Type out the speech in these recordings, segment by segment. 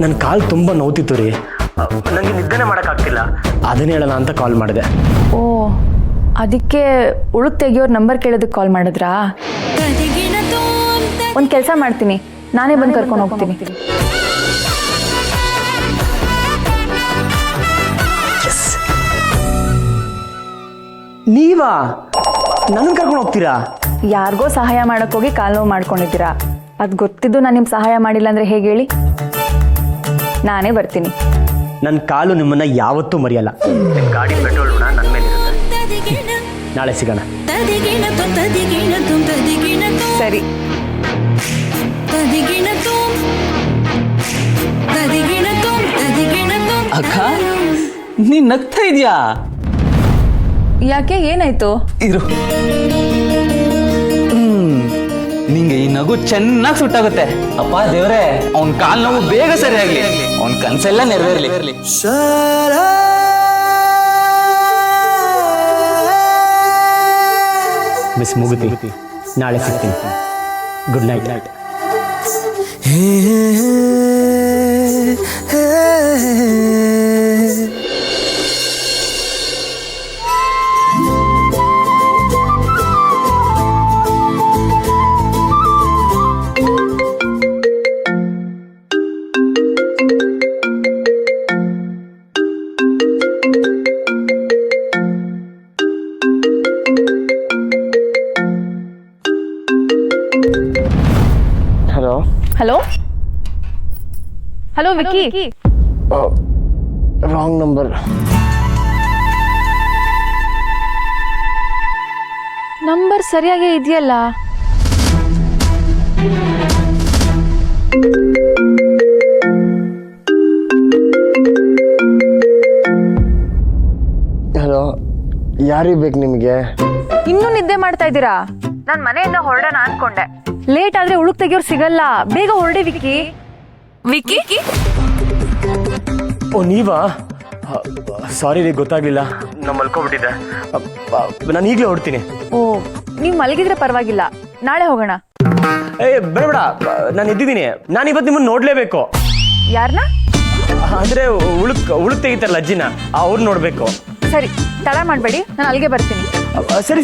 ನನ್ನ ಕಾಲು ತುಂಬ ನೋವ್ತಿತ್ತು ರೀ. ನನಗೆ ನಿದ್ದೆನೇ ಮಾಡೋಕ್ಕಾಗ್ತಿಲ್ಲ. ಅದನ್ನೇ ಹೇಳೋಣ ಅಂತ ಕಾಲ್ ಮಾಡಿದೆ. ಓ, ಅದಕ್ಕೆ ಉಳುಕ್ ತೆಗಿಯೋರ್ ನಂಬರ್ ಕೇಳೋದಕ್ಕೆ ಕಾಲ್ ಮಾಡಿದ್ರಾ? ಒಂದು ಕೆಲಸ ಮಾಡ್ತೀನಿ, ನಾನೇ ಬಂದು ಕರ್ಕೊಂಡು ಹೋಗ್ತೀನಿ. ನೀವಾ ನನ್ನ ಕರ್ಕೊಂಡು ಹೋಗ್ತೀರಾ? ಯಾರಿಗೋ ಸಹಾಯ ಮಾಡೋಕ್ಕೋಗಿ ಕಾಲು ನೋವು ಮಾಡ್ಕೊಂಡಿದ್ದೀರಾ. ಅದು ಗೊತ್ತಿದ್ದು ನಾನು ನಿಮ್ಮ ಸಹಾಯ ಮಾಡಿಲ್ಲ ಅಂದರೆ ಹೇಗೆ ಹೇಳಿ? ನಾನೇ ಬರ್ತೀನಿ. ನನ್ನ ಕಾಲು ನಿಮ್ಮನ್ನ ಯಾವತ್ತೂ ಮರೆಯಲ್ಲ. ಗಾಡಿ ಪೆಟ್ರೋಲ್ ಋಣ ನನ್ನ ಮೇಲೆ ಇರುತ್ತೆ. ನಾಳೆ ಸಿಗೋಣ. ಸರಿ. ಅಕ್ಕ, ನೀನ್ ನಗ್ತಾ ಇದೀಯಾ? ಯಾಕೆ, ಏನಾಯ್ತು? ಇರು. ನಿಂಗೆ ಈ ನಗು ಚೆನ್ನಾಗಿ ಸುಟ್ಟಾಗುತ್ತೆ. ಅಪ್ಪ ದೇವ್ರೆ, ಅವನ್ ಕಾಲ್ ನೋವು ಬೇಗ ಸರಿಯಾಗ್ಲಿ, ಅವನ್ ಕನ್ಸೆಲ್ಲ ನೆರವೇರ್ಲಿ. ಮಿಸ್ ಮುಗುತಿ, ನಾಳೆ ಸಿಗ್ತೀನಿ. Good night. Hello hello hello Vicky. Wrong number. Number ಸರಿಯಾಗೇ ಇದೆಯಲ್ಲ. ಹಲೋ, ಯಾರಿಗೆ ಬೇಕು ನಿಮಗೆ? ಇನ್ನೂ ನಿದ್ದೆ ಮಾಡ್ತಾ ಇದ್ದೀರಾ? ನಾನು ಮನೆಯಿಂದ ಹೊರಡೋಣ ಅನ್ಕೊಂಡೆ. ಲೇಟ್ ಆದ್ರೆ ಉಳುಕ್ ತೆಗಿಯೋರು ಸಿಗಲ್ಲ. ಬೇಗ ಹೊರಡಿ ವಿಕ್ಕಿ. ವಿಕ್ಕಿ, ಓ ನೀವಾ? ಸಾರಿ ರೀ, ಗೊತ್ತಾಗ್ಲಿಲ್ಲ. ನಾನು ಮಲ್ಕೊಬಿಟ್ಟಿದ್ದೆ. ನಾನು ಈಗಲೇ ಹೊರಡ್ತೀನಿ. ಓ, ನೀವು ಮಲಗಿದ್ರೆ ಪರವಾಗಿಲ್ಲ, ನಾಳೆ ಹೋಗೋಣ. ಏ ಬೇಡ, ನಾನು ಎದ್ದಿದ್ದೀನಿ. ನಾನು ಇವತ್ತು ನಿಮ್ಮನ್ನು ನೋಡ್ಲೇಬೇಕು. ಯಾರನ್ನ? ಅಂದ್ರೆ ಉಳುಕ್ ತೆಗಿತಾರಲ್ಲ ಅಜ್ಜಿನ, ಅವ್ರು ನೋಡ್ಬೇಕು. ಸರಿ, ತಡ ಮಾಡಬೇಡಿ, ನಾನು ಅಲ್ಲಿಗೆ ಬರ್ತೀನಿ. ಸರಿ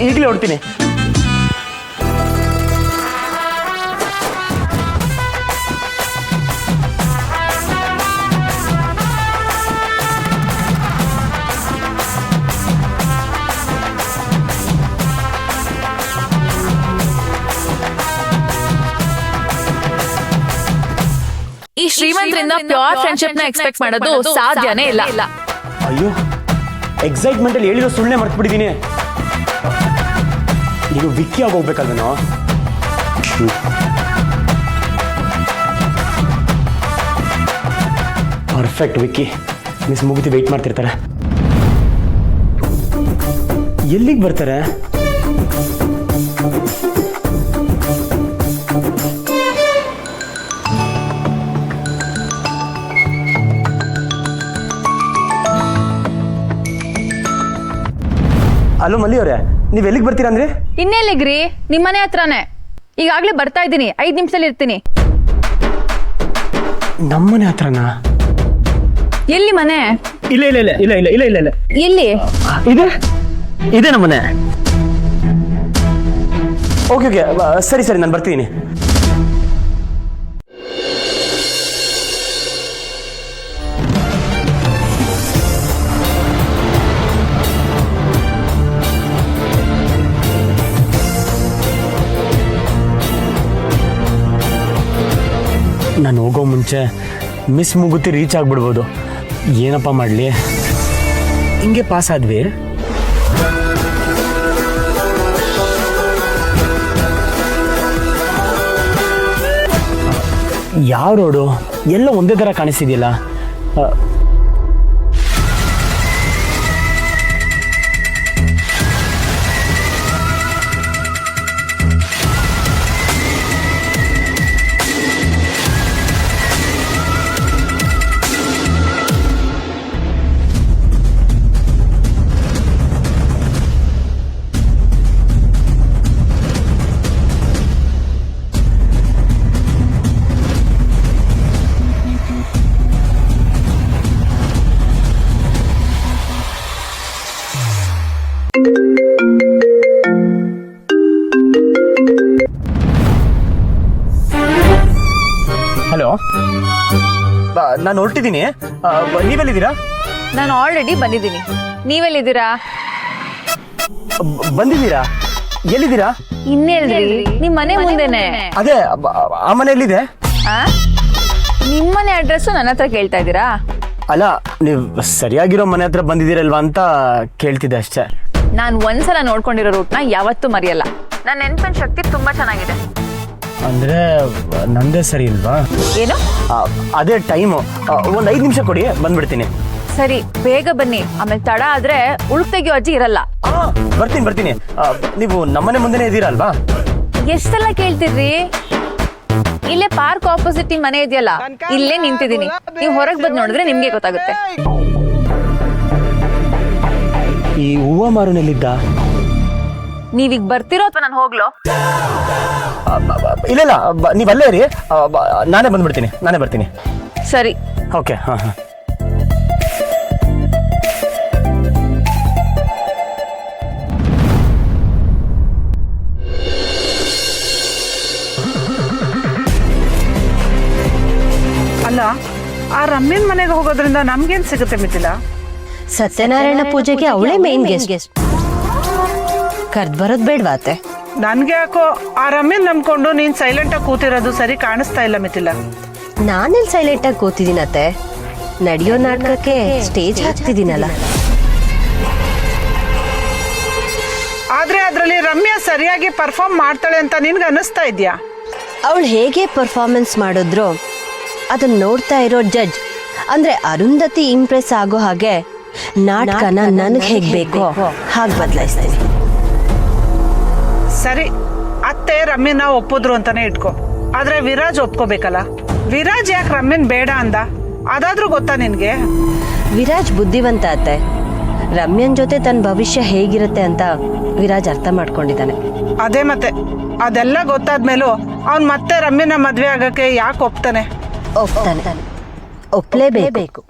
ಈಗಲೇ ಹೊರಡ್ತೀನಿ. ಈ ಶ್ರೀಮಂತರಿಂದ ಪ್ಯೂರ್ ಫ್ರೆಂಡ್ಶಿಪ್ ನ ಎಕ್ಸ್ಪೆಕ್ಟ್ ಮಾಡೋದು ಸಾಧ್ಯನೇ ಇಲ್ಲ. ಅಯ್ಯೋ, ಎಕ್ಸೈಟ್ಮೆಂಟ್ ಅಲ್ಲಿ ಹೇಳಿರೋ ಸುಳ್ಳೆ ಮರ್ತ್ಬಿಟ್ಟಿದ್ದೀನಿ. ನೀವು ವಿಕ್ಕಿ ಆಗಿ ಹೋಗ್ಬೇಕಲ್ವೇನೋ? ಪರ್ಫೆಕ್ಟ್ ವಿಕ್ಕಿ. ಮಿಸ್ ಮುಗಿದು ವೆಯ್ಟ್ ಮಾಡ್ತಿರ್ತಾರೆ. ಎಲ್ಲಿಗೆ ಬರ್ತಾರೆ? ಹಲೋ ಮಲ್ಲಿ ಅವರೇ, ನೀವು ಎಲ್ಲಿಗೆ ಬರ್ತೀರಾ ಅಂದ್ರೆ? ಇನ್ನೆಲ್ಲಿಗ್ರಿ, ನಿಮ್ಮನೆ ಹತ್ರನೇ. ಈಗಾಗ್ಲೇ ಬರ್ತಾ ಇದ್ದೀನಿ, 5 ನಿಮಿಷದಲ್ಲಿ ಇರ್ತೀನಿ. ನಮ್ಮನೆ ಹತ್ರನಾ? ಎಲ್ಲಿ ಮನೆ? ಇಲ್ಲ. ಎಲ್ಲಿ? ಇದೆ ನಮ್ಮನೆ. ಓಕೆ ಸರಿ ನಾನು ಬರ್ತೀನಿ. ನಾನು ಹೋಗೋ ಮುಂಚೆ ಮಿಸ್ ಮುಗುತಿ ರೀಚ್ ಆಗ್ಬಿಡ್ಬೋದು. ಏನಪ್ಪ ಮಾಡಲಿ, ಹಿಂಗೆ ಪಾಸ್ ಆದ್ವಿ. ಯಾವ ರೋಡು? ಎಲ್ಲ ಒಂದೇ ಥರ ಕಾಣಿಸ್ತಿದೆಯಲ್ಲ. ನಾನು ಹೊರಟಿದ್ದೀನಿ. ನೀವೆಲ್ಲಿದ್ದೀರಾ? ನಾನು ಆಲ್ರೆಡಿ ಬಂದಿದ್ದೀನಿ. ನೀವೆಲ್ಲಿದ್ದೀರಾ? ಬಂದಿದ್ದೀರಾ? ಎಲ್ಲಿದ್ದೀರಾ? ಇನ್ನೆಲ್ರಿ, ನಿಮ್ ಮನೆ ಮುಂದೆನೆ. ಅದೇ ಆ ಮನೆ ಎಲ್ಲಿದೆ? ಆ? ನಿಮ್ಮನೆ ಅಡ್ರೆಸ್ ನನ್ನ ಹತ್ರ ಕೇಳ್ತಾ ಇದ್ದೀರಾ? ಅಲ್ಲ, ನೀವು ಸರಿಯಾಗಿರೋ ಮನೆ ಹತ್ರ ಬಂದಿದ್ದೀರಲ್ವಾ ಅಂತ ಕೇಳ್ತಿದ್ದೆ ಅಷ್ಟೇ. ನಾನು ಒಂದ್ಸಲ ನೋಡ್ಕೊಂಡಿರೋ ರೂಟ್ನ ಯಾವತ್ತೂ ಮರೆಯಲ್ಲ. ನನ್ನ ನೆನಪಿನ ಶಕ್ತಿ ತುಂಬಾ ಚೆನ್ನಾಗಿದೆ. ಅಂದ್ರೆ ನಂದೇ ಸರಿ ಇಲ್ವಾ? ಏನು? ಅದೇ ಟೈಮು. ಒಂದು 5 ನಿಮಿಷ ಕೊಡಿ, ಬಂದ್ಬಿಡ್ತೀನಿ. ಸರಿ, ಬೇಗ ಬನ್ನಿ, ಆಮೇಲೆ ತಡ ಆದ್ರೆ ಉಳುಕ್ ತೆಗಿಯೋ ಅಜ್ಜಿ ಇರಲ್ಲ. ಬರ್ತೀನಿ. ನೀವು ನಮ್ಮನೆ ಮುಂದೆನೇ ಇದ್ದೀರಾ ಅಲ್ವಾ? ಎಷ್ಟೆಲ್ಲ ಕೇಳ್ತಿದ್ರಿ? ಇಲ್ಲೇ ಪಾರ್ಕ್ ಆಪೋಸಿಟ್ ನಿಮ್ ಮನೆ ಇದೆಯಲ್ಲ, ಇಲ್ಲೇ ನಿಂತಿದ್ದೀನಿ. ನೀವು ಹೊರಗೆ ಬಂದು ನೋಡಿದ್ರೆ ನಿಮ್ಗೆ ಗೊತ್ತಾಗುತ್ತೆ. ಈ ಹೂವ ಮಾರುನೆಲ್ಲಿದ್ದ? ನೀವೀಗ ಬರ್ತಿರೋ ಅಥವಾ ನಾನು ಹೋಗ್ಲೋ? ಇಲ್ಲ, ನೀವು ಅಲ್ಲೇ ಇರಿ. ನಾನೇ ಬರ್ತೀನಿ. ಸರಿ. ಓಕೆ. ಹಾಂ. ಅಲ್ಲ, ಆ ರಮ್ಯನ್ ಮನೆಗೆ ಹೋಗೋದ್ರಿಂದ ನಮ್ಗೇನ್ ಸಿಗುತ್ತೆ ಮಿಥಿಲ? ಸತ್ಯನಾರಾಯಣ ಪೂಜೆಗೆ ಅವಳೇ ಮೇನ್ ಗೆಸ್ಟ್. ಕರ್ದ್ ಬರೋದ್ ಬೇಡ್ವಾತೆ? ನನ್ಗೆ ಯಾಕೋ ಆ ರಮ್ಯನ್ ನಂಬ್ಕೊಂಡು ನೀನ್ ಸೈಲೆಂಟ್ ಆಗಿ ಕೂತಿರೋದು ಸರಿ ಕಾಣಿಸ್ತಾ ಇಲ್ಲ ಮಿಥಿಲ. ನಾನೆಲ್ ಸೈಲೆಂಟ್ ಆಗಿ ಕೂತಿದ್ದೀನತ್ತೆ. ನಡೆಯೋ ನಾಟಕಕ್ಕೆ ಸ್ಟೇಜ್ ಹಾಕ್ತಿದ್ದೀನಲ್ಲ. ಆದ್ರೆ ಅದ್ರಲ್ಲಿ ರಮ್ಯಾ ಸರಿಯಾಗಿ ಪರ್ಫಾರ್ಮ್ ಮಾಡ್ತಾಳೆ ಅಂತ ನಿನ್ಗೆ ಅನ್ನಿಸ್ತಾ ಇದ್ಯಾ? ಅವಳು ಹೇಗೆ ಪರ್ಫಾರ್ಮೆನ್ಸ್ ಮಾಡಿದ್ರು ಅದನ್ನ ನೋಡ್ತಾ ಇರೋ ಜಡ್ಜ್ ಅಂದ್ರೆ ಅರುಂಧತಿ ಇಂಪ್ರೆಸ್ ಆಗೋ ಹಾಗೆ ನಾಟಕನ ನನಗೆ ಹೇಗ್ ಬೇಕೋ ಹಾಗೆ ಬದಲಾಯಿಸ್ತೀನಿ. ಸರಿ, ಅತ್ತೆ ರಮ್ಯನ ಒಪ್ಪಿದ್ರು ಅಂತಾನೆ ಇಟ್ಕೋ. ಆದ್ರೆ ವಿರಾಜ್ ಒಪ್ಕೋಬೇಕಲ್ಲ. ವಿರಾಜ್ ಯಾಕೆ ರಮ್ಯನ್ ಬೇಡ ಅಂದ? ಅದಾದ್ರೂ ಗೊತ್ತಾ ನಿನ್ಗೆ? ವಿರಾಜ್ ಬುದ್ಧಿವಂತ ಅತ್ತೆ. ರಮ್ಯನ್ ಜೊತೆ ತನ್ನ ಭವಿಷ್ಯ ಹೇಗಿರುತ್ತೆ ಅಂತ ವಿರಾಜ್ ಅರ್ಥ ಮಾಡ್ಕೊಂಡಿದ್ದಾನೆ. ಅದೇ ಮತ್ತೆ, ಅದೆಲ್ಲ ಗೊತ್ತಾದ್ಮೇಲೂ ಅವ್ನ್ ಮತ್ತೆ ರಮ್ಯನ ಮದ್ವೆ ಆಗಕ್ಕೆ ಯಾಕೆ ಒಪ್ತಾನೆ? ಒಪ್ಲೇಬೇಕು.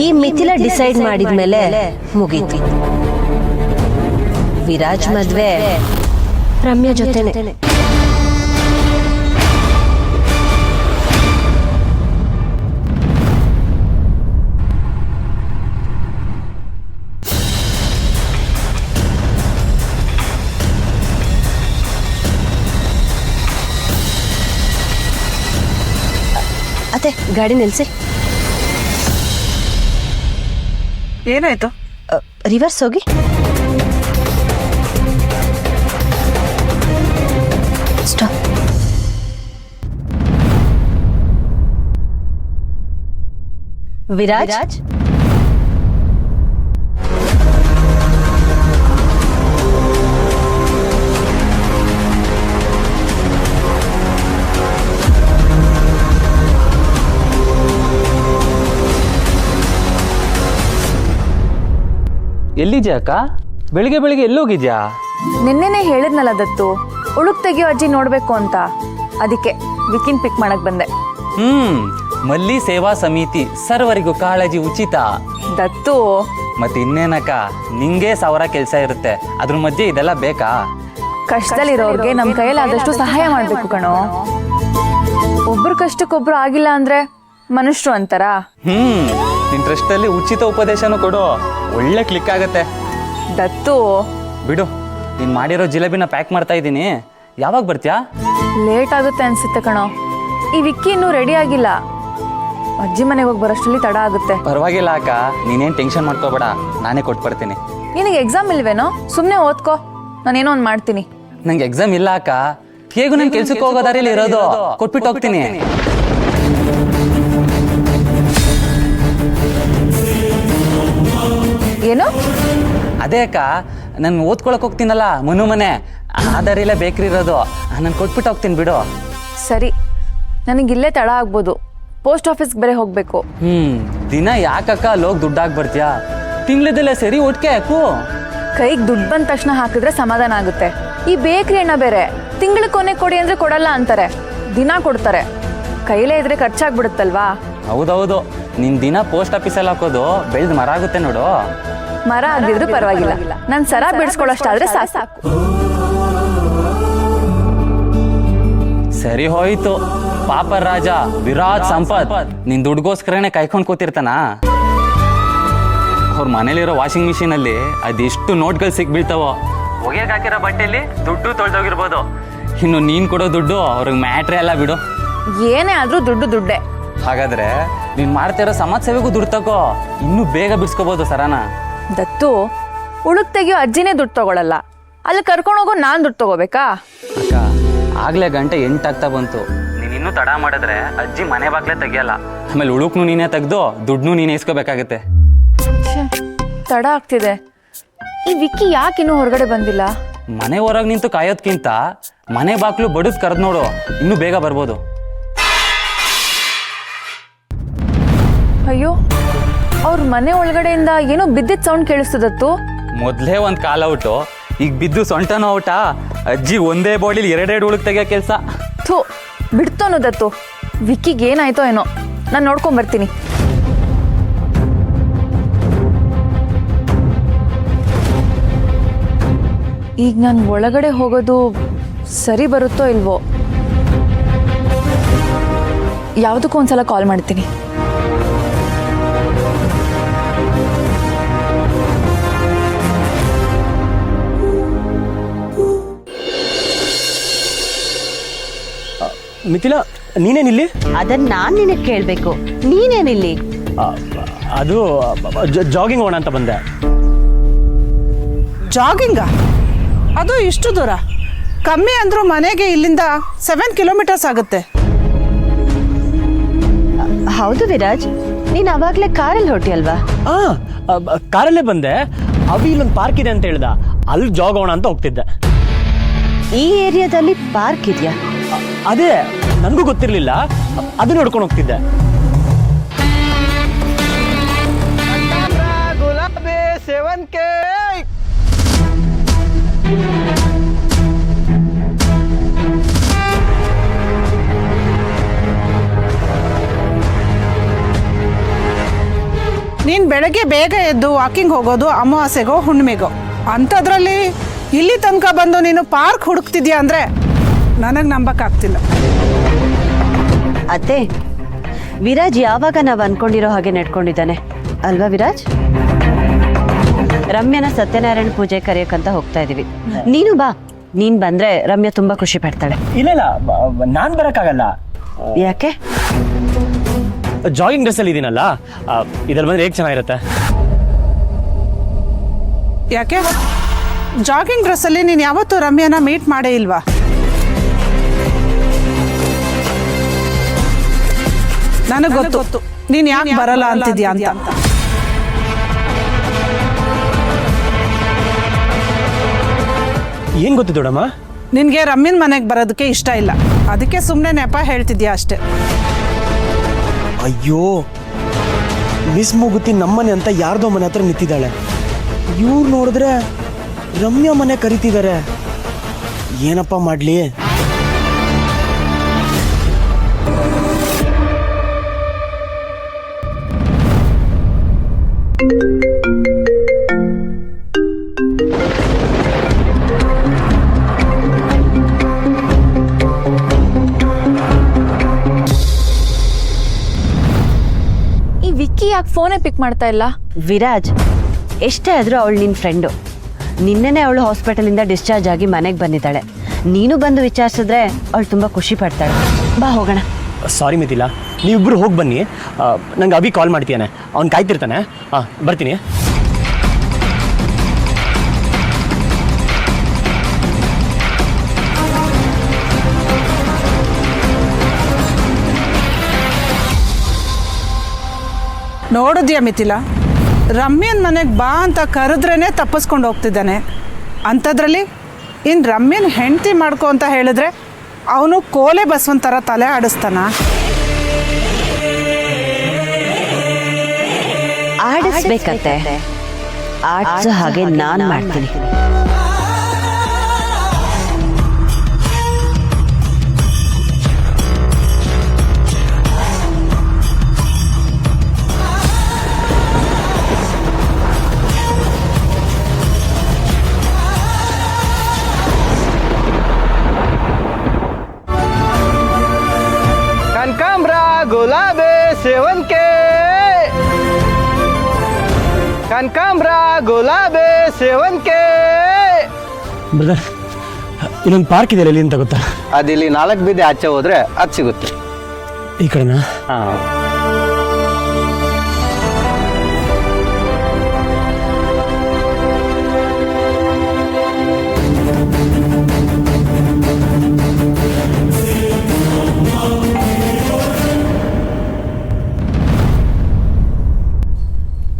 ಈ ಮಿಥಿಲ ಡಿಸೈಡ್ ಮಾಡಿದ್ಮೇಲೆ ಮುಗೀತು. ವಿರಾಜ್ ಮದ್ವೆ ರಮ್ಯಾ ಜೊತೆನೆ. ಅತ್ತೆ, ಗಾಡಿ ನಿಲ್ಸಿ. ಏನಾಯ್ತು? ರಿವರ್ಸ್ ಹೋಗಿ. ಸ್ಟಾಪ್. ವಿರಾಜ್, ಎಲ್ಲಿದ್ಯಾ ಅಕ್ಕ? ಬೆಳಿಗ್ಗೆ ಎಲ್ಲೋಗಿದ್ಯಾ? ನಿನ್ನೆನೆ ಹೇಳಿದ್ನಲ್ಲ ದತ್ತು, ಉಳುಕ್ ತೆಗಿಯೋ ಅಜ್ಜಿ ನೋಡ್ಬೇಕು ಅಂತ. ಅದಕ್ಕೆ ವಿಕಿನ್ ಪಿಕ್ ಮಾಡಕ್ ಬಂದೆ. ಮಲ್ಲಿ ಸೇವಾ ಸಮಿತಿ, ಸರ್ವರಿಗೂ ಕಾಳಜಿ ಉಚಿತ. ದತ್ತು, ಮತ್ತೆ ಇನ್ನೇನಕ್ಕ, ನಿಂಗೆ 1000 ಕೆಲಸ ಇರುತ್ತೆ, ಅದ್ರ ಮಧ್ಯೆ ಇದೆಲ್ಲ ಬೇಕಾ? ಕಷ್ಟದಲ್ಲಿರೋರ್ಗೆ ನಮ್ ಕೈಯಲ್ಲಾದಷ್ಟು ಸಹಾಯ ಮಾಡ್ಬೇಕು ಕಣೋ. ಒಬ್ರು ಕಷ್ಟಕ್ಕೊಬ್ರು ಆಗಿಲ್ಲ ಅಂದ್ರೆ ಮನುಷ್ಯರು ಅಂತಾರ. ನಿನ್ ಟ್ರಸ್ಟ್ ಅಲ್ಲಿ ಉಚಿತ ಉಪದೇಶನೂ ಕೊಡು, ಒಳ್ಳೆ ಕ್ಲಿಕ್ ಆಗತ್ತೆ. ದತ್ತು, ಬಿಡು, ನೀನ್ ಮಾಡಿರೋ ಜಿಲೇಬಿನ ಪ್ಯಾಕ್ ಮಾಡ್ತಾ ಇದ್ದೀನಿ, ಯಾವಾಗ ಬರ್ತೀಯಾ? ಲೇಟ್ ಆಗುತ್ತೆ ಅನ್ಸುತ್ತೆ ಕಣೋ. ಈ ವಿಕ್ಕಿ ಇನ್ನೂ ರೆಡಿ ಆಗಿಲ್ಲ. ಅಜ್ಜಿ ಮನೆಗೆ ಹೋಗಿ ಬರೋಷ್ಟರಲ್ಲಿ ತಡ ಆಗುತ್ತೆ. ಪರವಾಗಿಲ್ಲ ಅಕ್ಕ, ನೀನೇನ್ ಟೆನ್ಷನ್ ಮಾಡ್ಕೋಬೇಡ, ನಾನೇ ಕೊಟ್ಬಿಡ್ತೀನಿ. ನಿನಗೆ ಎಕ್ಸಾಮ್ ಇಲ್ವೇನೋ? ಸುಮ್ಮನೆ ಓದ್ಕೋ, ನಾನೇನೋ ಒಂದು ಮಾಡ್ತೀನಿ. ನಂಗೆ ಎಕ್ಸಾಮ್ ಇಲ್ಲ ಅಕ್ಕ, ಹೇಗೂ ನನ್ ಕೆಲ್ಸಕ್ಕೆ ಹೋಗೋ ದಾರಿಲಿ ಇರೋದು, ಕೊಟ್ಬಿಟ್ಟು ಹೋಗ್ತೀನಿ. ಏನು? ಅದೇ ಅಕ್ಕ, ನಾನು ಓದ್ಕೊಳಕ್ ಹೋಗ್ತೀನಲ್ಲ ಮನು ಮನೆ, ಆ ದಾರಿಲೇ ಬೇಕ್ರಿ ಇರೋದು, ನಾನು ಕೊಟ್ಬಿಟ್ಟು ಹೋಗ್ತೀನಿ ಬಿಡು. ಸರಿ, ನನಗಿಲ್ಲೇ ತಡ ಆಗ್ಬೋದು, ಪೋಸ್ಟ್ ಆಫೀಸ್ಗೆ ಬೇರೆ ಹೋಗ್ಬೇಕು. ದಿನ ಯಾಕಕ್ಕ ಲೋಗ್ ದುಡ್ಡಾಗಿ ಬರ್ತೀಯಾ? ತಿಂಗ್ಳದೆಲ್ಲ ಸರಿ ಒಟ್ಟಿಗೆ ಹಾಕು. ಕೈಗೆ ದುಡ್ಡು ಬಂದ ತಕ್ಷಣ ಹಾಕಿದ್ರೆ ಸಮಾಧಾನ ಆಗುತ್ತೆ. ಈ ಬೇಕ್ರಿ ಹಣ ಬೇರೆ, ತಿಂಗಳ ಕೊನೆ ಕೊಡಿ ಅಂದ್ರೆ ಕೊಡಲ್ಲ ಅಂತಾರೆ, ದಿನ ಕೊಡ್ತಾರೆ. ಕೈಲೇ ಇದ್ರೆ ಖರ್ಚಾಗ್ಬಿಡುತ್ತಲ್ವಾ? ಹೌದೌದು, ನಿನ್ ದಿನ ಪೋಸ್ಟ್ ಆಫೀಸಲ್ಲಿ ಹಾಕೋದು ಬೆಳೆದ್ ಮರ ಆಗುತ್ತೆ ನೋಡು. ಮರ ಆಗಿದ್ರು ಪರವಾಗಿಲ್ಲ, ನನ್ ಸರ ಬಿಡಿಸ್ಕೊಳ್ಳೋಷ್ಟಾದ್ರೆ ಸಾಕು. ಸರಿ ಹೋಯ್ತು, ಪಾಪ ರಾಜ ವಿರಾಟ್ ಸಂಪತ್ ನಿನ್ ದುಡ್ಗೋಸ್ಕರನೇ ಕಾಯ್ಕೊಂಡ್ ಕೂತಿರ್ತಾನ. ಅವ್ರ ಮನೇಲಿರೋ ವಾಷಿಂಗ್ ಮಿಷಿನ್ ಅಲ್ಲಿ ಅದೆಷ್ಟು ನೋಟ್ಗಳು ಸಿಕ್ಬೀಳ್ತಾವೋ. ಒಗೆಯಕ್ ಹಾಕಿರೋ ಬಟ್ಟೆಲಿ ದುಡ್ಡು ತೊಳ್ದೋಗಿರ್ಬೋದು. ಇನ್ನು ನೀನ್ ಕೊಡೋ ದುಡ್ಡು ಅವ್ರಿಗೆ ಮ್ಯಾಟ್ರೇ ಅಲ್ಲ ಬಿಡು. ಏನೇ ಆದ್ರೂ ದುಡ್ಡೇ. ಹಾಗಾದ್ರೆ ನೀನ್ ಮಾಡ್ತಿರೋ ಸಮಾಜ ಸೇವೆಗೂ ದುಡ್ಡು ತಗೋ, ಇನ್ನೂ ಬೇಗ ಬಿಡ್ಸ್ಕೋಬಹುದು ಸರಾನ. ದತ್ತು ಉಳುಕ್ ತೆಗಿಯೋ ಅಜ್ಜಿನೇ ದುಡ್ಡು ತಗೊಳಲ್ಲ, ಅಲ್ಲಿ ಕರ್ಕೊಂಡೋಗೋ ನಾನ್ ದುಡ್ಡು ತಗೋಬೇಕಾ? ಅಕ್ಕ ಆಗ್ಲೇ ಗಂಟೆ 8 ಆಗ್ತಾ ಬಂತು. ನೀನ್ ಇನ್ನೂ ತಡ ಮಾಡಿದ್ರೆ ಅಜ್ಜಿ ಮನೆ ಬಾಗ್ಲೇ ತೆಗಿಯಲ್ಲ. ಆಮೇಲೆ ಉಳುಕ್ನು ನೀನೇ ತೆಗ್ದು ದುಡ್ಡು ನೀನೇ ಇಸ್ಕೋಬೇಕಾಗತ್ತೆ. ಛೆ, ತಡ ಆಗ್ತಿದೆ. ಈ ವಿಕ್ಕಿ ಯಾಕೆ ಇನ್ನೂ ಹೊರಗಡೆ ಬಂದಿಲ್ಲ? ಮನೆ ಹೊರಗೆ ನಿಂತು ಕಾಯೋದ್ಕಿಂತ ಮನೆ ಬಾಗ್ಲು ಬಡದ್ ಕರೆದ್ ನೋಡು, ಇನ್ನೂ ಬೇಗ ಬರ್ಬೋದು. ಅಯ್ಯೋ, ಅವ್ರ ಮನೆ ಒಳಗಡೆಯಿಂದ ಏನೋ ಬಿದ್ದಿದ್ ಸೌಂಡ್ ಕೇಳಿಸ್ತದತ್ತು. ಮೊದ್ಲೇ ಒಂದ್ ಕಾಲ್ ಔಟು, ಈಗ ಬಿದ್ದು ಸೊಂಟನೂ ಔಟಾ. ಅಜ್ಜಿ ಒಂದೇ ಬಾಡಿಲಿ 2 ಉಳುಕ್ ತೆಗಿಯೋ ಕೆಲಸ. ಥೂ, ಬಿಡ್ತೋನು ದತ್ತು. ವಿಕ್ಕಿಗೆ ಏನಾಯ್ತೋ ಏನೋ, ನಾನು ನೋಡ್ಕೊಂಡ್ ಬರ್ತೀನಿ. ಈಗ ನಾನು ಒಳಗಡೆ ಹೋಗೋದು ಸರಿ ಬರುತ್ತೋ ಇಲ್ವೋ? ಯಾವುದಕ್ಕೂ ಒಂದ್ಸಲ ಕಾಲ್ ಮಾಡ್ತೀನಿ. ಮಿಥಿಲಾ, ನೀನೇನಿಲ್ಲಿ? ಅದನ್ನ ನಾನ್ ನಿನಗೆ ಕೇಳ್ಬೇಕು, ನೀನೇನಿಲ್ಲಿ? ಅದು ಜಾಗಿಂಗ್ ಹೋಗೋಣ ಅಂತ ಬಂದೆ. ಜಾಗಿಂಗ? ಅದು ಇಷ್ಟು ದೂರ? ಕಮ್ಮಿ ಅಂದ್ರೂ ಮನೆಗೆ ಇಲ್ಲಿಂದ 7 ಕಿಲೋಮೀಟರ್ಸ್ ಆಗುತ್ತೆ. ಹೌದು ವಿರಾಜ್, ನೀನ್ ಅವಾಗ್ಲೇ ಕಾರಲ್ಲಿ ಹೊರಟಿಯಲ್ವಾ? ಕಾರಲ್ಲೇ ಬಂದೆ. ಅವಿ ಇಲ್ಲೊಂದು ಪಾರ್ಕ್ ಇದೆ ಅಂತ ಹೇಳ್ದ, ಅಲ್ಲಿ ಜಾಗ್ ಹೋಗೋಣ ಅಂತ ಹೋಗ್ತಿದ್ದೆ. ಈ ಏರಿಯಾದಲ್ಲಿ ಪಾರ್ಕ್ ಇದೆಯಾ? ಅದೇ ನನಗೂ ಗೊತ್ತಿರಲಿಲ್ಲ, ಅದು ನೋಡ್ಕೊಂಡು ಹೋಗ್ತಿದ್ದೆ. ಗುಲಾಬಿ ಸೇವಂತಿಗೆ. ನೀನು ಬೆಳಗ್ಗೆ ಬೇಗ ಎದ್ದು ವಾಕಿಂಗ್ ಹೋಗೋದು ಅಮಾವಾಸ್ಯೆಗೋ ಹುಣ್ಣಿಮೆಗೋ, ಅಂಥದ್ರಲ್ಲಿ ಇಲ್ಲಿ ತನಕ ಬಂದು ನೀನು ಪಾರ್ಕ್ ಹುಡುಕ್ತಿದ್ಯಾ ಅಂದರೆ ನನಗೆ ನಂಬಕ್ಕಾಗ್ತಿಲ್ಲ. ಅತ್ತೆ, ವಿರಾಜ್ ಯಾವಾಗ ನಾವು ಅನ್ಕೊಂಡಿರೋ ಹಾಗೆ ನಡ್ಕೊಂಡಿದ್ದಾನೆ ಅಲ್ವಾ ವಿರಾಜ್? ರಮ್ಯನ ಸತ್ಯನಾರಾಯಣ ಪೂಜೆ ಕರೆಯೋಕ್ಕಂತ ಹೋಗ್ತಾ ಇದೀವಿ. ನೀನು ಬಾ, ನೀನ್ ಬಂದ್ರೆ ರಮ್ಯ ತುಂಬಾ ಖುಷಿ ಪಡ್ತಾಳೆ. ಇಲ್ಲ ನಾನು ಬರೋಕ್ಕಾಗಲ್ಲ. ಯಾಕೆ? ಜಾಗಿಂಗ್ ಡ್ರೆಸ್ ಅಲ್ಲಿ ಇದೀನಲ್ಲ, ಇದ್ರಲ್ಲಿ ಬಂದ್ರೆ ಹೇಗೆ ಚೆನ್ನಾಗಿರುತ್ತೆ. ಯಾಕೆ ಜಾಗಿಂಗ್ ಡ್ರೆಸ್ಸಲ್ಲಿ ನೀನು ಯಾವತ್ತೂ ರಮ್ಯನ ಮೀಟ್ ಮಾಡೇ ಇಲ್ವಾ? ನನಗೆ ಗೊತ್ತು ನೀನು ಯಾಕೆ ಬರಲ್ಲ ಅಂತಿದ್ಯಾ ಅಂತ. ಏನ್ ಗೊತ್ತು ದೊಡ್ಡಮ್ಮ? ನಿನಗೆ ರಮ್ಯನ ಮನೆಗೆ ಬರೋದಕ್ಕೆ ಇಷ್ಟ ಇಲ್ಲ, ಅದಕ್ಕೆ ಸುಮ್ಮನೆ ನೆಪ ಹೇಳ್ತಿದ್ಯಾ ಅಷ್ಟೇ. ಅಯ್ಯೋ, ಮಿಸ್ ಮುಗುತಿ ನಮ್ಮನೆ ಅಂತ ಯಾರ್ದೋ ಮನೆ ಹತ್ರ ನಿಂತಿದ್ದಾಳೆ. ಇವ್ರು ನೋಡಿದ್ರೆ ರಮ್ಯಾ ಮನೆ ಕರಿತಿದ್ದಾರೆ. ಏನಪ್ಪ ಮಾಡ್ಲಿ? ಈ ವಿಕ್ಕಿ ಯಾಕೆ ಫೋನೇ ಪಿಕ್ ಮಾಡ್ತಾ ಇಲ್ಲ? ವಿರಾಜ್, ಎಷ್ಟೇ ಆದ್ರೂ ಅವಳು ನಿನ್ನ ಫ್ರೆಂಡು. ನಿನ್ನೆನೆ ಅವಳು ಹಾಸ್ಪಿಟಲಿಂದ ಡಿಸ್ಚಾರ್ಜ್ ಆಗಿ ಮನೆಗೆ ಬಂದಿದ್ದಾಳೆ. ನೀನು ಬಂದು ವಿಚಾರಿಸಿದ್ರೆ ಅವಳು ತುಂಬ ಖುಷಿ ಪಡ್ತಾಳೆ. ಬಾ ಹೋಗೋಣ. ಸಾರಿ ಮಿಥಿಲಾ, ನೀವಿಬ್ಬರು ಹೋಗಿ ಬನ್ನಿ. ನಂಗೆ ಅಭಿ ಕಾಲ್ ಮಾಡ್ತೀಯಾನೆ, ಅವ್ನು ಕಾಯ್ತಿರ್ತಾನೆ. ಬರ್ತೀನಿ. ನೋಡಿದ್ಯಾ ಮಿಥಿಲಾ, ರಮ್ಯನ ಮನೆಗೆ ಬಾ ಅಂತ ಕರೆದ್ರೇ ತಪ್ಪಿಸ್ಕೊಂಡು ಹೋಗ್ತಿದ್ದಾನೆ. ಅಂಥದ್ರಲ್ಲಿ ಇನ್ನು ರಮ್ಯನ ಹೆಂಡತಿ ಮಾಡ್ಕೊ ಅಂತ ಹೇಳಿದ್ರೆ ಅವನು ಕೋಲೆ ಬಸವಂತರ ತಲೆ ಆಡಿಸ್ತಾನ. ಆಡಿಸ್ಬೇಕತ್ತೆ, ಆಡ್ಸೋ ಹಾಗೆ ನಾನು ಮಾಡ್ತೀನಿ. ಗುಲಾಬಿ ಸೇವಂತಿಗೆ ಕನಕಾಂಬ್ರ ಗುಲಾಬಿ ಸೇವಂತಿಗೆ. ಬ್ರದರ್, ಇನ್ನೊಂದು ಪಾರ್ಕ್ ಇದೆಯಲ್ಲ, ಎಲ್ಲಿ ಅಂತ ಗೊತ್ತಾ? ಅದಿಲ್ಲಿ 4 ಬೀದಿ ಆಚೆ ಹೋದ್ರೆ ಅದು ಸಿಗುತ್ತೆ. ಈ ಕಡೆನಾ? ಹಾಂ.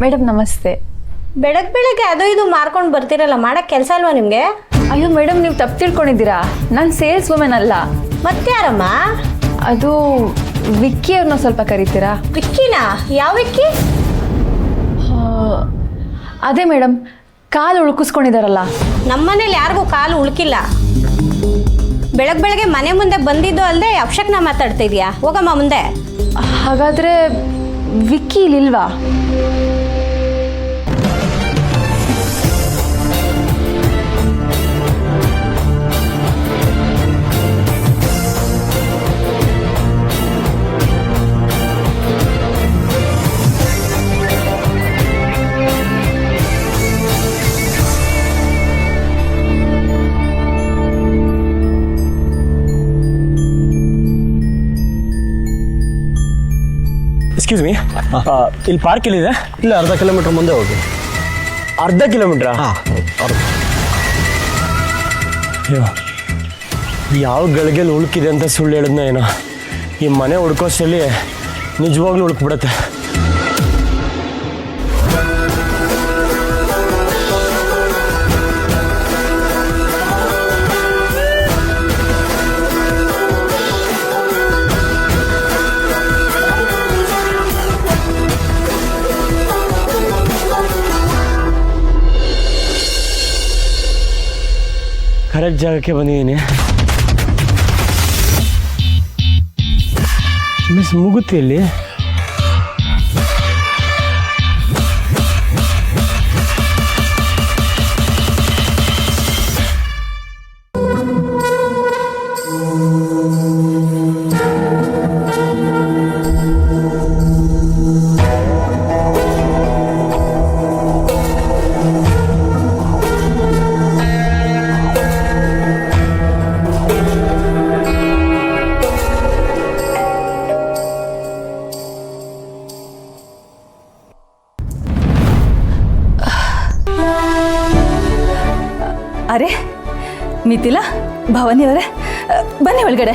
ಮೇಡಮ್ ನಮಸ್ತೆ. ಬೆಳಗ್ಗೆ ಅದು ಇದು ಮಾರ್ಕೊಂಡು ಬರ್ತೀರಲ್ಲ, ಮಾಡಕ್ ಕೆಲಸ ಅಲ್ವಾ ನಿಮ್ಗೆ? ಅಯ್ಯೋ ಮೇಡಮ್, ನೀವು ತಪ್ಪು ತಿಳ್ಕೊಂಡಿದ್ದೀರಾ. ನಾನು ಸೇಲ್ಸ್ ವುಮೆನ್ ಅಲ್ಲ. ಮತ್ತೆ ಯಾರಮ್ಮ? ಅದು ವಿಕ್ಕಿ ಅವ್ರನ್ನ ಸ್ವಲ್ಪ ಕರಿತೀರಾ? ವಿಕ್ಕಿನಾ? ಯಾವ ವಿಕ್ಕಿ? ಅದೇ ಮೇಡಮ್, ಕಾಲು ಉಳ್ಕಿಸ್ಕೊಂಡಿದಾರಲ್ಲ. ನಮ್ಮನೇಲಿ ಯಾರಿಗೂ ಕಾಲು ಉಳ್ಕಿಲ್ಲ. ಬೆಳಗ್ಗೆ ಮನೆ ಮುಂದೆ ಬಂದಿದ್ದು ಅಲ್ಲದೆ ಅಪ್ಶಕ್ನ ಮಾತಾಡ್ತಾ ಇದೀಯಾ? ಹೋಗಮ್ಮ ಮುಂದೆ. ಹಾಗಾದ್ರೆ ವಿಕ್ಕಿ ಇಲ್ಲಿಲ್ವಾ? ಎಕ್ಸ್ಕ್ಯೂಸ್ ಮೀ, ಇಲ್ಲಿ ಪಾರ್ಕ್ ಎಲ್ಲಿದೆ? ಇಲ್ಲ, ಅರ್ಧ ಕಿಲೋಮೀಟರ್ ಮುಂದೆ ಹೋಗಿ. ಅರ್ಧ ಕಿಲೋಮೀಟ್ರಾ? ಅಯ್ಯೋ, ಯಾವ ಗಳಿಗೆಲ್ಲಿ ಉಳುಕಿದೆ ಅಂತ ಸುಳ್ಳು ಹೇಳಿದ್ನ ಏನೋ. ಈ ಮನೆ ಹುಡ್ಕೋಷ್ಟರಲ್ಲಿ ನಿಜವಾಗ್ಲೂ ಉಳುಕ್ಬಿಡತ್ತೆ. ಕರೆಕ್ಟ್ ಜಾಗಕ್ಕೆ ಬಂದಿದ್ದೀನಿ. ಮಿಸ್ ಮುಗುತ್ತಿಯಲ್ಲಿ ಅರೆ ಮಿಥಿಲಾ, ಭವಾನಿ ಅವರೇ, ಬನ್ನಿ ಒಳಗಡೆ.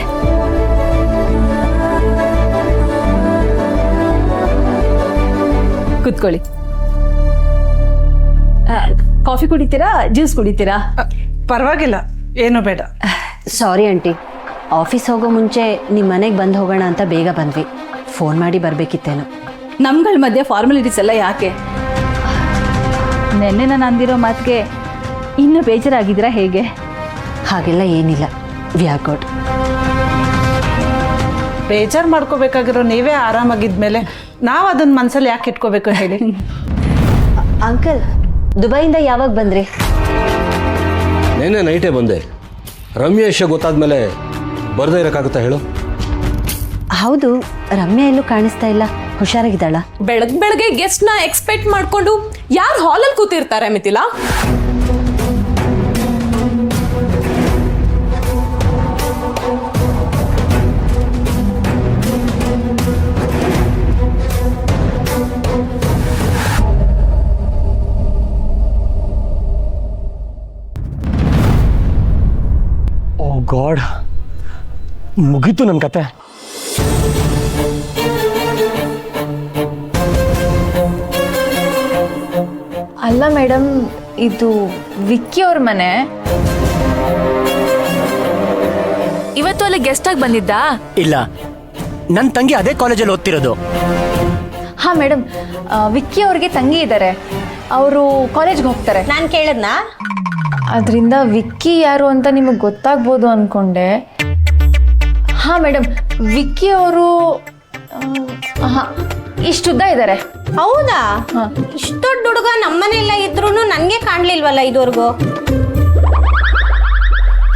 ಕೂತ್ಕೊಳ್ಳಿ. ಕಾಫಿ ಕುಡಿತೀರಾ, ಜ್ಯೂಸ್ ಕುಡಿತೀರಾ? ಪರವಾಗಿಲ್ಲ, ಏನು ಬೇಡ. ಸಾರಿ ಆಂಟಿ, ಆಫೀಸ್ ಹೋಗೋ ಮುಂಚೆ ನಿಮ್ಮ ಮನೆಗೆ ಬಂದು ಹೋಗೋಣ ಅಂತ ಬೇಗ ಬಂದ್ವಿ. ಫೋನ್ ಮಾಡಿ ಬರಬೇಕಿತ್ತೇನೋ. ನಮ್ಗಳ ಮಧ್ಯೆ ಫಾರ್ಮಾಲಿಟೀಸ್ ಎಲ್ಲ ಯಾಕೆ? ನೆನ್ನೆ ನಾನು ಅಂದಿರೋ ಮಾತಿಗೆ ಇನ್ನೂ ಬೇಜಾರಾಗಿದ್ದೀರಾ ಹೇಗೆ? ಹಾಗೆಲ್ಲ ಏನಿಲ್ಲ, ವಿ ಆರ್ ಗುಡ್. ಬೇಜಾರು ಮಾಡ್ಕೋಬೇಕಾಗಿರೋ ನೀವೇ ಆರಾಮಾಗಿದ್ಮೇಲೆ ನಾವು ಅದನ್ನ ಮನಸ್ಸಲ್ಲಿ ಯಾಕೆ ಇಟ್ಕೋಬೇಕು ಹೇಳಿ? ಅಂಕಲ್, ದುಬೈಯಿಂದ ಯಾವಾಗ ಬಂದ್ರಿ? ನೆನ್ನೆ ನೈಟೇ ಬಂದೆ. ರಮ್ಯಾ ವಿಷಯ ಗೊತ್ತಾದ್ಮೇಲೆ ಬರ್ದೇ ಇರೋಕ್ಕಾಗುತ್ತಾ ಹೇಳು? ಹೌದು, ರಮ್ಯಾ ಎಲ್ಲೂ ಕಾಣಿಸ್ತಾ ಇಲ್ಲ. ಹುಷಾರಾಗಿದ್ದಾಳ? ಬೆಳಗ್ಗೆ ಗೆಸ್ಟ್ನ ಎಕ್ಸ್ಪೆಕ್ಟ್ ಮಾಡ್ಕೊಂಡು ಯಾರು ಹಾಲಲ್ಲಿ ಕೂತಿರ್ತಾರೆ ಮಿಥಿಲಾ? ಓ ಗಾಡ್, ಮುಗೀತು ನನ್ನ ಕತೆ. ಅಲ್ಲ ಮೇಡಮ್, ಇದು ವಿಕ್ಕಿ ಅವ್ರ ಮನೆ. ಇವತ್ತು ಅಲ್ಲಿ ಗೆಸ್ಟ್ ಆಗಿ ಬಂದಿದ್ದಾ? ಇಲ್ಲ, ನನ್ನ ತಂಗಿ ಅದೇ ಕಾಲೇಜಲ್ಲಿ ಓದ್ತಿರೋದು. ಹಾ ಮೇಡಮ್, ವಿಕ್ಕಿ ಅವ್ರಿಗೆ ತಂಗಿ ಇದ್ದಾರೆ, ಅವರು ಕಾಲೇಜ್ಗೆ ಹೋಗ್ತಾರೆ. ನಾನು ಕೇಳಿದ್ನಾ? ಅದರಿಂದ ವಿಕ್ಕಿ ಯಾರು ಅಂತ ನಿಮಗೆ ಗೊತ್ತಾಗ್ಬೋದು ಅನ್ಕೊಂಡೆ. ಹಾ ಮೇಡಮ್, ವಿಕ್ಕಿ ಅವರು ಇಷ್ಟುದ್ದ ಇದ್ದಾರೆ. ಹೌದಾ? ಇಷ್ಟು ದೊಡ್ಡ ಹುಡುಗ ನಮ್ಮನೆಲ್ಲ ಇದ್ರು ನನ್ಗೆ ಕಾಣ್ಲಿಲ್ವಲ್ಲ ಇದುವರೆಗೂ.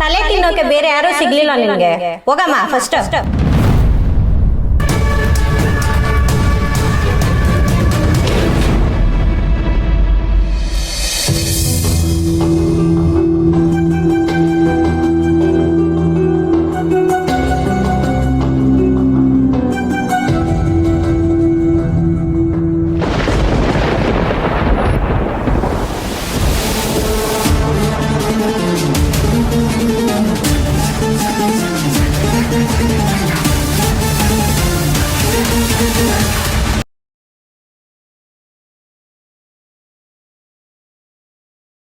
ತಲೆ ತಿನ್ನೋಕೆ ಬೇರೆ ಯಾರು ಸಿಗ್ಲಿಲ್ಲ ನಿನ್ಗೆ? ಹೋಗಮ್ಮ ಫಸ್ಟ್.